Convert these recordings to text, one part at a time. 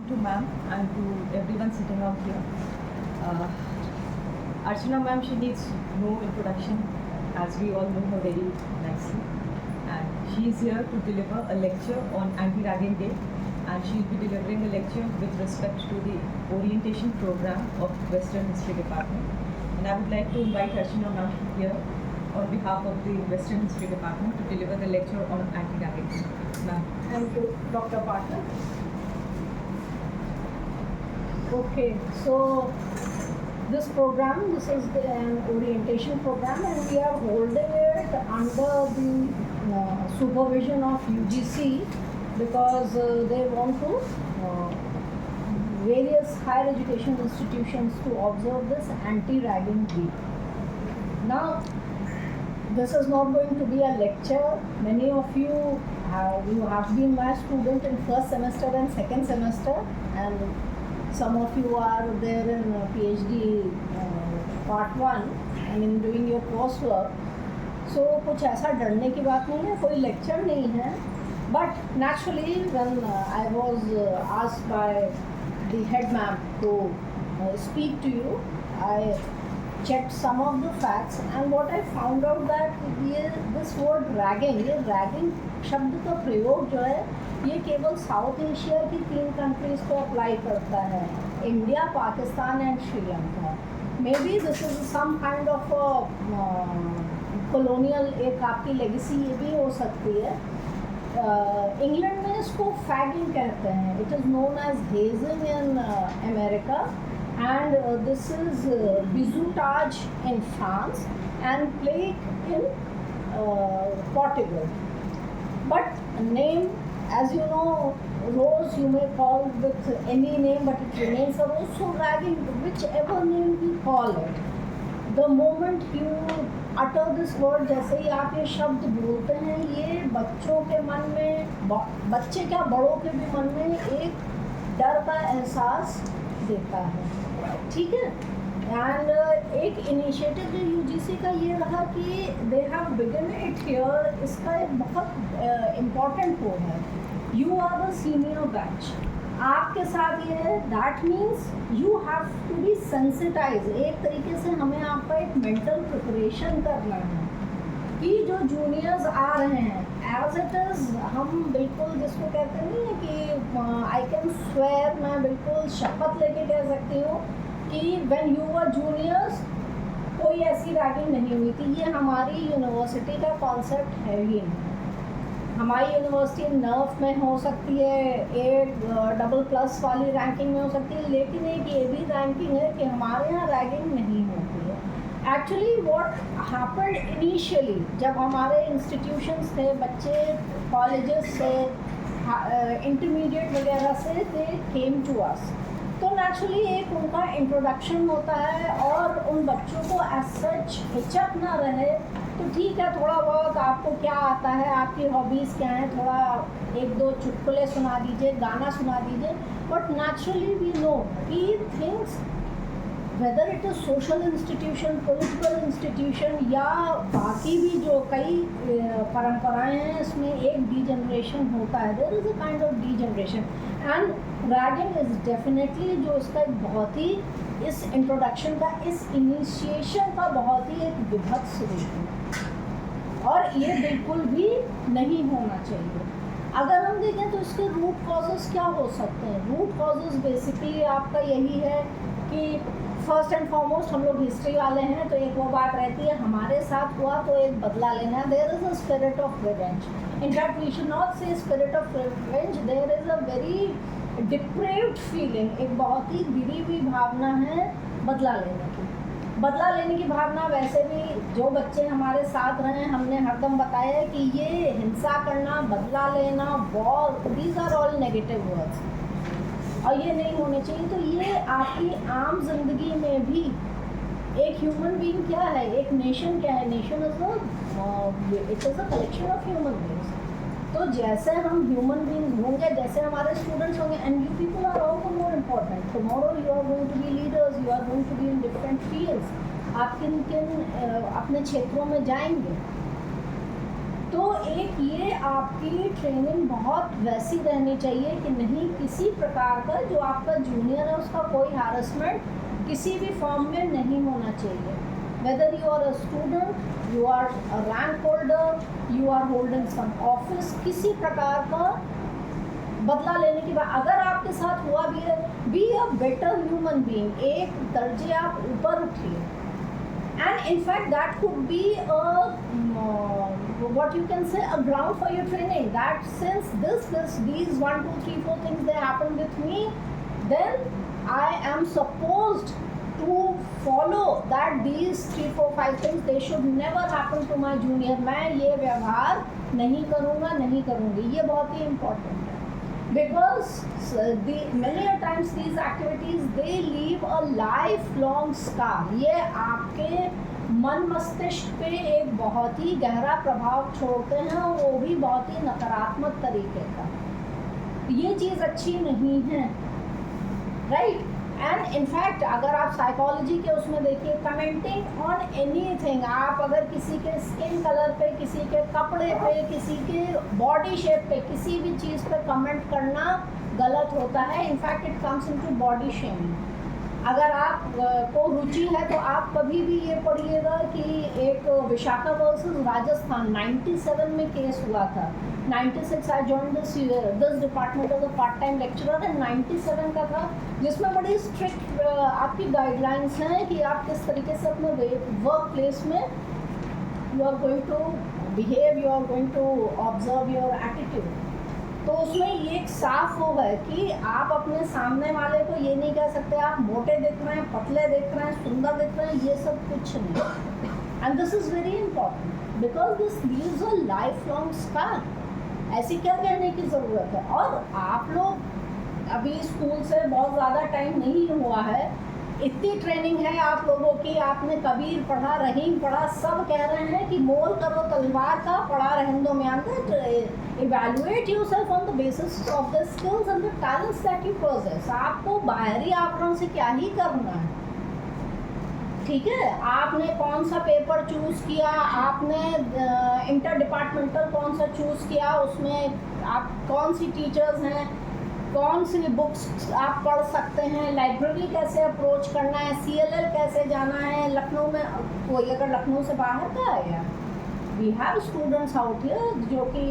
to ma'am and to everyone sitting out here. Uh, Archana ma'am, she needs no introduction, as we all know her very nicely. And she is here to deliver a lecture on Anti-Ragging Day, and she will be delivering a lecture with respect to the orientation program of Western History Department. And I would like to invite Archana ma'am here on behalf of the Western History Department to deliver the lecture on Anti-Ragging Day. Ma'am. Thank you, Dr. Partner. Okay, so this program, this is an orientation program, and we are holding it under the supervision of UGC because they want to various higher education institutions to observe this anti-ragging week. Now, this is not going to be a lecture. Many of you have been my student in first semester and second semester, and some of you are there in PhD part 1 and in doing your coursework. So कुछ ऐसा डरने की बात नहीं है, कोई lecture नहीं है. But naturally, when I was asked by the head ma'am to speak to you, I checked some of the facts, and what I found out that this word ragging, ये ragging शब्द का प्रयोग जो है ये केवल साउथ एशिया की 3 countries को अप्लाई करता है, India, Pakistan and Sri Lanka. May be this is some kind of colonial एक आपकी लेगेसी ये भी हो सकती है. इंग्लैंड में इसको फैगिंग कहते हैं. It is known as hazing in America, and this is bizutage in France and plague in Portugal. But name, as you know, rose you may call with any name, but it remains a rose. So ragging, whichever name we call it, the moment you utter this word, जैसे ही आप ये शब्द बोलते हैं, ये बच्चों के मन में, बच्चे क्या बड़ों के भी मन में एक डर का एहसास देता है. ठीक है. एंड एक इनिशिएटिव जो यूजीसी का ये रहा कि they have begun it here. इसका एक बहुत इम्पॉर्टेंट कोड है, you are the senior batch. आपके साथ ये है, that means you have to be sensitize. एक तरीके से हमें आपका एक मेंटल प्रिपरेशन करना है कि जो जूनियर्स आ रहे हैं एज इट इज़, हम बिल्कुल जिसको कहते नहीं है कि आई कैन स्वेयर, मैं बिल्कुल शपथ लेके कह सकती हूँ कि व्हेन यू वर जूनियर्स कोई ऐसी रैगिंग नहीं हुई थी. ये हमारी यूनिवर्सिटी का कॉन्सेप्ट है ही नहीं. हमारी यूनिवर्सिटी नर्फ में हो सकती है, एक AA+ वाली रैंकिंग में हो सकती है, लेकिन एक ये भी रैंकिंग है कि हमारे यहाँ रैगिंग नहीं होती है. एक्चुअली व्हाट हैपेंड इनिशियली, जब हमारे इंस्टीट्यूशंस थे, बच्चे कॉलेजेस से, इंटरमीडिएट वगैरह से दे केम टू अस, तो नेचुरली एक उनका इंट्रोडक्शन होता है और उन बच्चों को एज सच हिचक ना रहे. तो ठीक है, थोड़ा बहुत आपको क्या आता है, आपकी हॉबीज़ क्या हैं, थोड़ा 1-2 चुटकुले सुना दीजिए, गाना सुना दीजिए. बट नेचुरली वी नो कि things, whether it is social institution, political institution या बाकी भी जो कई परंपराएं हैं, इसमें एक डीजनरेशन होता है. There is a kind of degeneration, and ragging is definitely जो इसका एक बहुत ही, इस इंट्रोडक्शन का, इस इनिशिएशन का बहुत ही एक विभत्स रूप है, और ये बिल्कुल भी नहीं होना चाहिए. अगर हम देखें तो इसके रूट कॉजेज़ क्या हो सकते हैं. रूट कॉजेज़ बेसिकली आपका यही है कि फर्स्ट एंड फॉरमोस्ट हम लोग हिस्ट्री वाले हैं, तो एक वो बात रहती है हमारे साथ हुआ तो एक बदला लेना. There is a spirit of revenge. In fact we should not say spirit of revenge, there is a very depraved feeling, एक बहुत ही गिरी हुई भावना है बदला लेने की. बदला लेने की भावना, वैसे भी जो बच्चे हमारे साथ रहे हैं, हमने हरदम बताया है कि ये हिंसा करना, बदला लेना, war, these are all negative words, और ये नहीं होने चाहिए. तो ये आपकी आम जिंदगी में भी एक ह्यूमन बीइंग क्या है, एक नेशन क्या है, nation it is a collection of human beings. तो जैसे हम ह्यूमन बीइंग्स होंगे, जैसे हमारे स्टूडेंट्स होंगे, and you people are also more important. Tomorrow you are going to be leaders, you are going to be in different fields. आप किन किन अपने क्षेत्रों में जाएंगे, तो एक ये आपकी ट्रेनिंग बहुत वैसी रहनी चाहिए कि नहीं किसी प्रकार का जो आपका जूनियर है उसका कोई हैरेसमेंट किसी भी फॉर्म में नहीं होना चाहिए. Whether you are a student, you are a rank holder, you are holding some office, किसी प्रकार का बदला लेने की बात अगर आपके साथ हुआ भी है, be a better human being, एक दर्जे आप ऊपर उठिए. And in fact, that could be what you can say a ground for your training. That since these 1, 2, 3, 4 things they happen with me, then I am supposed to follow that these 3, 4, 5 things they should never happen to my junior. मैं ये व्यवहार नहीं करूँगा, नहीं करूँगी. ये बहुत ही important है. Because many a times these activities they leave a lifelong scar. ये आपके मन मस्तिष्क पे एक बहुत ही गहरा प्रभाव छोड़ते हैं और वो भी बहुत ही नकारात्मक तरीके का. ये चीज़ अच्छी नहीं है, राइट. एंड इनफैक्ट अगर आप साइकोलॉजी के उसमें देखिए, कमेंटिंग ऑन एनीथिंग, आप अगर किसी के स्किन कलर पे, किसी के कपड़े पे, किसी के बॉडी शेप पे, किसी भी चीज़ पे कमेंट करना गलत होता है. In fact it comes into body shaming. अगर आप को रुचि है तो आप कभी भी ये पढ़िएगा कि एक विशाखा वर्सेस राजस्थान 97 में केस हुआ था. 96 I join this department as a part time lecturer and 97 का था, जिसमें बड़ी स्ट्रिक्ट आपकी गाइडलाइंस हैं कि आप किस तरीके से अपने वर्क प्लेस में you are going to behave, you are going to observe your attitude. तो उसमें ये एक साफ हो गए कि आप अपने सामने वाले को ये नहीं कह सकते आप मोटे दिख रहे हैं, पतले दिख रहे हैं, सुंदर दिख रहे हैं, ये सब कुछ नहीं. And this is very important because this leaves a life long scar. ऐसी क्या कहने की ज़रूरत है. और आप लोग अभी स्कूल से बहुत ज़्यादा टाइम नहीं हुआ है, इतनी ट्रेनिंग है आप लोगों की, आपने कबीर पढ़ा, रहीम पढ़ा, सब कह रहे हैं कि मोल करो तलवार का, पढ़ा रहने में आता है. Evaluate yourself on the basis of the skills and the talents that you possess. आपको बाहरी आकलन से क्या ही करना है, ठीक है. आपने कौन सा पेपर चूज़ किया, आपने इंटर डिपार्टमेंटल कौन सा चूज़ किया, उसमें आप कौन सी टीचर्स हैं, कौन सी बुक्स आप पढ़ सकते हैं, लाइब्रेरी कैसे अप्रोच करना है, CLL कैसे जाना है. लखनऊ में कोई अगर लखनऊ से बाहर का है, we have students out here जो कि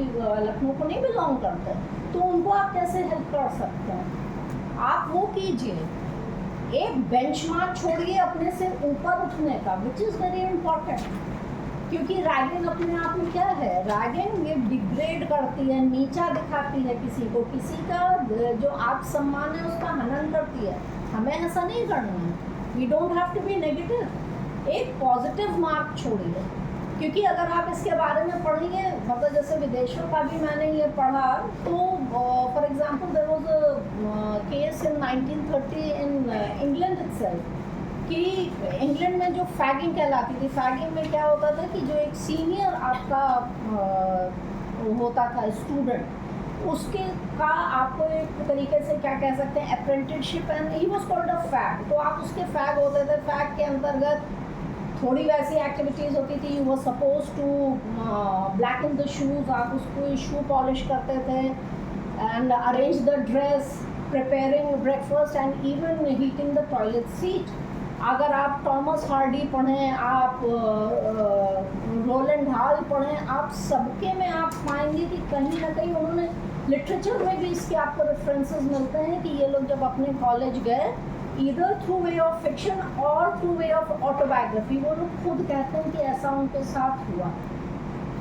लखनऊ को नहीं बिलोंग करते, तो उनको आप कैसे हेल्प कर सकते हैं. आप वो कीजिए. एक बेंचमार्क छोड़िए अपने से ऊपर उठने का, विच इज़ वेरी इंपॉर्टेंट. क्योंकि रैगिंग अपने आप में क्या है, रैगिंग ये डिग्रेड करती है, नीचा दिखाती है किसी को, किसी का जो आत्मसम्मान है उसका हनन करती है. हमें ऐसा नहीं करना है. We don't have to be negative. एक पॉजिटिव मार्क छोड़िए. क्योंकि अगर आप इसके बारे में पढ़ेंगे, मतलब जैसे विदेशों का भी मैंने ये पढ़ा, तो for example there was a case in 1930 in England itself कि इंग्लैंड में जो फैगिंग कहलाती थी, फैगिंग में क्या होता था कि जो एक सीनियर आपका होता था स्टूडेंट, उसके का आपको एक तरीके से क्या कह सकते हैं apprenticeship, and he was called a fag. तो आप उसके फैग होते थे. फैग के अंतर्गत थोड़ी वैसी एक्टिविटीज़ होती थी. You were suppose to blacken the shoes, आप उसको शू पॉलिश करते थे, and arrange the dress, preparing breakfast and even heating the toilet seat. अगर आप टॉमस हार्डी पढ़ें, आप रोलैंड हाल पढ़ें, आप सबके में आप पाएंगे कि कहीं ना कहीं उन्होंने लिटरेचर में भी इसके आपको रेफरेंसेस मिलते हैं कि ये लोग जब अपने कॉलेज गए, either through way of fiction और थ्रू वे ऑफ ऑटोबायोग्राफी, वो लोग खुद कहते हैं कि ऐसा उनके साथ हुआ.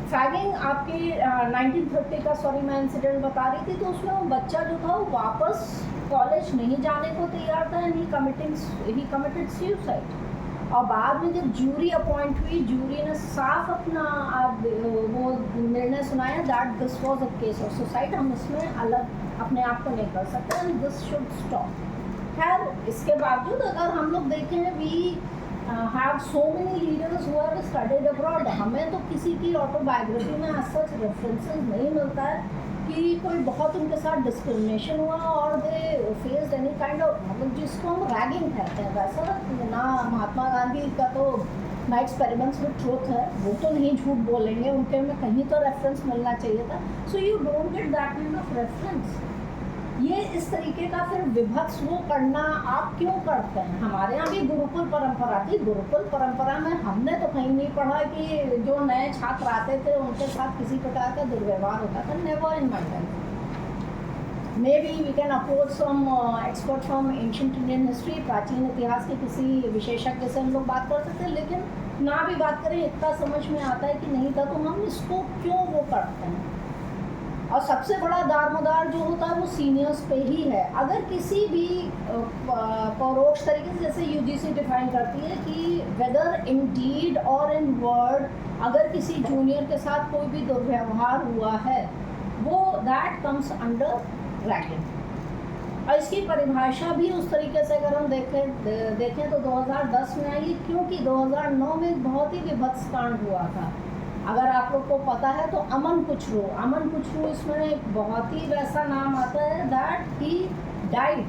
फैगिंग आपकी 1930 का मैं इंसिडेंट बता रही थी, तो उसमें वो बच्चा जो था वो वापस कॉलेज नहीं जाने को तैयार था, एंड ही कमिटेड सुसाइड. और बाद में जब जूरी अपॉइंट हुई, जूरी ने साफ अपना वो निर्णय सुनाया that this was a case of suicide, हम इसमें अलग अपने आप को नहीं कर सकते, एंड दिस शुड स्टॉप. खैर, इसके बावजूद अगर हम लोग देखें, we have so many leaders who have studied abroad. हमें तो किसी की ऑटोबायोग्राफी में सच रेफरेंसेस नहीं मिलता है कि कोई बहुत उनके साथ डिस्क्रिमिनेशन हुआ और दे फेस्ड एनी काइंड ऑफ, मतलब जिसको हम रैगिंग कहते हैं, वैसा ना. महात्मा गांधी का तो माई एक्सपेरिमेंट्स विद ट्रूथ है, वो तो नहीं झूठ बोलेंगे, उनके में कहीं तो रेफरेंस मिलना चाहिए था. So you don't get that kind of reference. ये इस तरीके का फिर विभत्स वो करना आप क्यों करते हैं? हमारे यहाँ भी गुरुकुल परंपरा थी. गुरुकुल परंपरा में हमने तो कहीं नहीं पढ़ा कि जो नए छात्र आते थे उनके साथ किसी प्रकार का दुर्व्यवहार होता था. Never in my life. Maybe we can approach some expert from ancient Indian history, प्राचीन इतिहास के किसी विशेषज्ञ से हम लोग बात कर सकते हैं, लेकिन ना भी बात करें इतना समझ में आता है कि नहीं था, तो हम इसको क्यों वो करते हैं. और सबसे बड़ा दारोमदार जो होता है वो सीनियर्स पे ही है. अगर किसी भी परोक्ष तरीके से, जैसे यूजीसी डिफाइन करती है कि वेदर इन डीड और इन वर्ड, अगर किसी जूनियर के साथ कोई भी दुर्व्यवहार हुआ है वो दैट कम्स अंडर रैगिंग. और इसकी परिभाषा भी उस तरीके से अगर हम देखें तो 2010 में आई, क्योंकि 2009 में एक बहुत ही विभत्स कांड हुआ था. अगर आप लोग को पता है तो अमन कुचरू इसमें एक बहुत ही वैसा नाम आता है that he died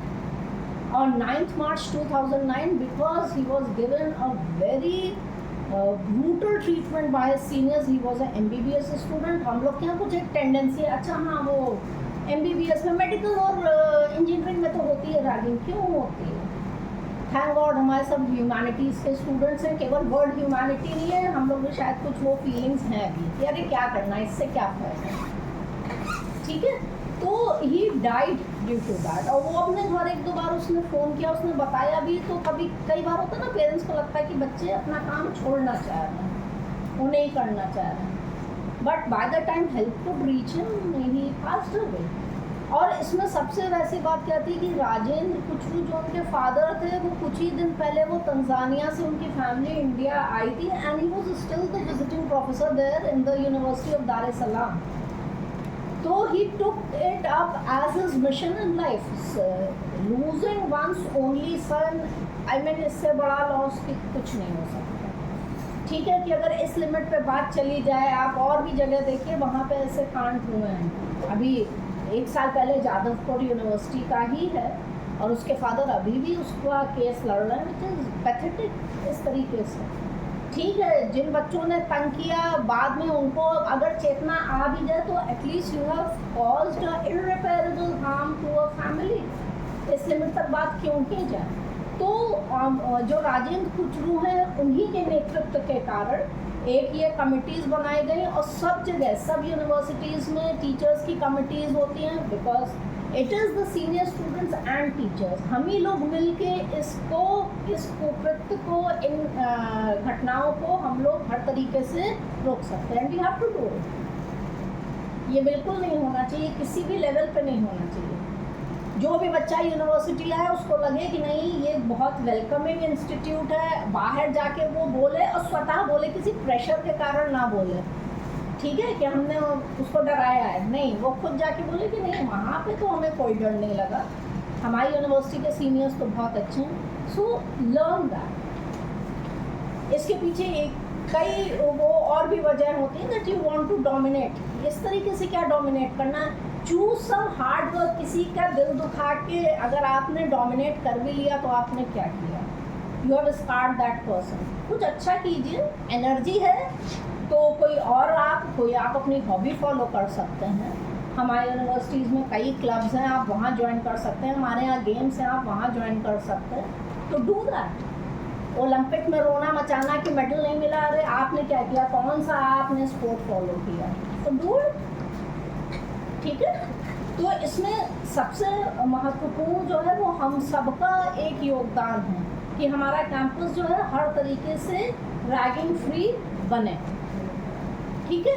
on 9th March 2009 because he was given a very brutal treatment by his seniors. He was a MBBS student. हम लोग के यहाँ कुछ एक टेंडेंसी है, अच्छा हाँ वो MBBS में, मेडिकल और इंजीनियरिंग में तो होती है रैगिंग. क्यों होती है? थैंक गॉड हमारे सब ह्यूमैनिटीज़ के स्टूडेंट्स हैं. केवल वर्ड ह्यूमैनिटी नहीं है, हम लोग में शायद कुछ वो फीलिंग्स हैं अभी कि अरे क्या करना है, इससे क्या फ़ायदा. ठीक है, तो he died due to that. और वो अपने घर एक दो बार उसने फ़ोन किया, उसने बताया भी. तो कई बार होता है ना, पेरेंट्स को लगता है कि बच्चे अपना काम छोड़ना चाह रहे हैं, वो नहीं करना चाह रहे हैं, but by the time help could reach him, he passed away. और इसमें सबसे वैसी बात क्या थी कि राजेंद्र कुचरू जो उनके फादर थे, वो कुछ ही दिन पहले वो तंजानिया से उनकी फैमिली इंडिया आई थी, and he was still the visiting professor there in the university of Dar es Salaam. तो he took it up as his mission in life. Losing one's only son, I mean इससे बड़ा loss कुछ नहीं हो सकता. ठीक है कि अगर इस लिमिट पे बात चली जाए, आप और भी जगह देखिए वहाँ पे ऐसे कांड हुए हैं. अभी 1 साल पहले जादवपुर यूनिवर्सिटी का ही है, और उसके फादर अभी भी उसका केस लड़ रहे हैं, विच इज़ पैथेटिक. इस तरीके से ठीक है, जिन बच्चों ने तंग किया बाद में उनको अगर चेतना आ भी जाए तो at least you have caused irreparable harm to a family. इस लिमिट तक बात क्यों की जाए? तो जो राजेंद्र कुचरू हैं उन्हीं के नेतृत्व के कारण एक ये कमिटीज़ बनाई गई, और सब जगह सब यूनिवर्सिटीज़ में टीचर्स की कमिटीज़ होती हैं, because it is the senior students and teachers. हम ही लोग मिल के इस कुकृत्य को, इन घटनाओं को हम लोग हर तरीके से रोक सकते हैं. And we have to do it. ये बिल्कुल नहीं होना चाहिए, किसी भी लेवल पे नहीं होना चाहिए. जो भी बच्चा यूनिवर्सिटी आए उसको लगे कि नहीं ये बहुत वेलकमिंग इंस्टीट्यूट है, बाहर जाके वो बोले और स्वतः बोले, किसी प्रेशर के कारण ना बोले. ठीक है कि हमने उसको डराया है, नहीं, वो खुद जाके बोले कि नहीं वहाँ पे तो हमें कोई डर नहीं लगा, हमारी यूनिवर्सिटी के सीनियर्स तो बहुत अच्छे हैं. So learn that. इसके पीछे कई वो और भी वजह होती है that you want to dominate. इस तरीके से क्या डोमिनेट करना? Choose some hard work. किसी का दिल दुखा के अगर आपने डोमिनेट कर भी लिया तो आपने क्या किया? You have scarred that person. कुछ अच्छा कीजिए, एनर्जी है तो कोई आप अपनी हॉबी फॉलो कर सकते हैं. हमारे यूनिवर्सिटीज़ में कई क्लब्स हैं, आप वहाँ ज्वाइन कर सकते हैं. हमारे यहाँ गेम्स हैं, आप वहाँ ज्वाइन कर सकते हैं. तो डू दैट. ओलंपिक में रोना मचाना कि मेडल नहीं मिला, अरे आपने क्या किया? कौन सा आपने स्पोर्ट फॉलो किया? तो डू इट. ठीक है, तो इसमें सबसे महत्वपूर्ण जो है वो हम सबका एक योगदान है कि हमारा कैंपस जो है हर तरीके से रैगिंग फ्री बने. ठीक है,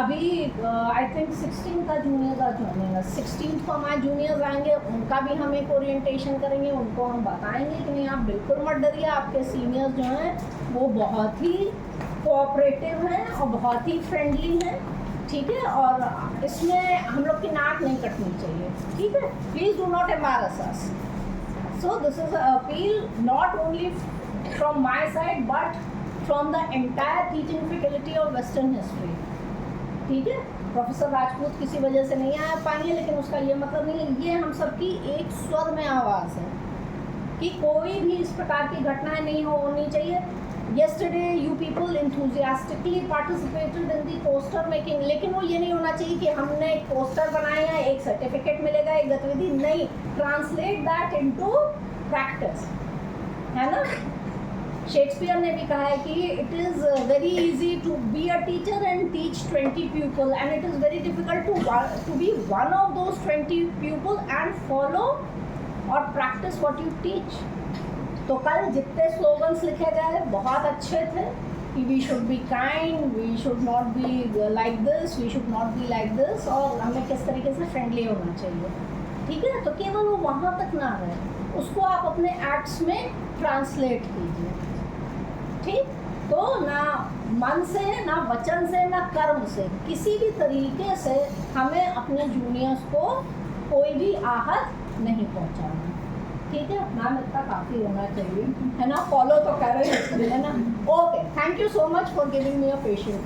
अभी आई थिंक 16 का जूनियर्स आ ज्वाइनिंग. 16 को हमारे जूनियर्स आएंगे, उनका भी हम एक ओरिएंटेशन करेंगे. उनको हम बताएंगे कि नहीं आप बिल्कुल मत डरिए, आपके सीनियर्स जो हैं वो बहुत ही कोऑपरेटिव हैं और बहुत ही फ्रेंडली हैं. ठीक है, और इसमें हम लोग की नाक नहीं कटनी चाहिए. ठीक है, please do not embarrass us. So this is a appeal not only from my side but from the entire teaching faculty of western history. ठीक है, प्रोफेसर राजपूत किसी वजह से नहीं आ पाएंगे, लेकिन उसका ये मतलब नहीं है, ये हम सबकी एक स्वर में आवाज़ है कि कोई भी इस प्रकार की घटनाएं नहीं होनी चाहिए. yesterday you people enthusiastically participated in the poster making, लेकिन वो ये नहीं होना चाहिए कि हमने एक पोस्टर बनाया है, एक सर्टिफिकेट मिलेगा, एक गतिविधि नहीं, ट्रांसलेट दैट इनटू प्रैक्टिस, है ना। शेक्सपियर ने भी कहा है कि it is very easy to be a teacher and teach 20 people and it is very difficult to be one of those 20 people and follow और प्रैक्टिस व्हाट यू टीच। तो कल जितने स्लोगन्स लिखे गए बहुत अच्छे थे कि we should be kind, we should not be like this, we should not be like this, और हमें किस तरीके से फ्रेंडली होना चाहिए, ठीक है। तो केवल वो वहाँ तक ना रहे, उसको आप अपने एक्ट्स में ट्रांसलेट कीजिए, ठीक। तो ना मन से, ना वचन से, ना कर्म से, किसी भी तरीके से हमें अपने जूनियर्स को कोई भी आहत नहीं पहुंचाना, ठीक है। मैम इतना काफ़ी होना चाहिए, है ना, फॉलो तो कर रहे हैं, है ना। Okay, thank you so much for giving me a patient.